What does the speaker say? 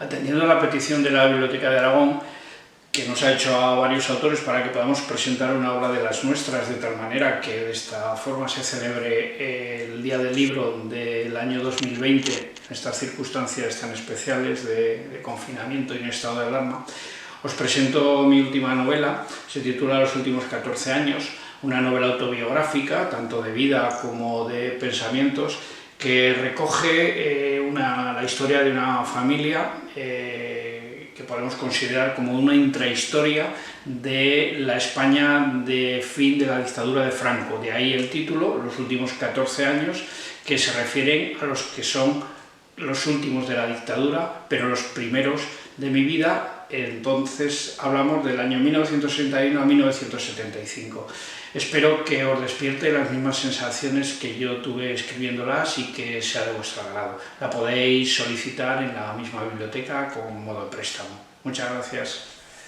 Atendiendo a la petición de la Biblioteca de Aragón, que nos ha hecho a varios autores para que podamos presentar una obra de las nuestras, de tal manera que de esta forma se celebre el Día del Libro del año 2020, en estas circunstancias tan especiales de confinamiento y en estado de alarma, os presento mi última novela. Se titula Los últimos 14 años, una novela autobiográfica, tanto de vida como de pensamientos, que recoge la historia de una familia que podemos considerar como una intrahistoria de la España de fin de la dictadura de Franco. De ahí el título, Los últimos 14 años, que se refieren a los que son los últimos de la dictadura, pero los primeros de mi vida. Entonces hablamos del año 1961 a 1975. Espero que os despierte las mismas sensaciones que yo tuve escribiéndolas y que sea de vuestro agrado. La podéis solicitar en la misma biblioteca con modo de préstamo. Muchas gracias.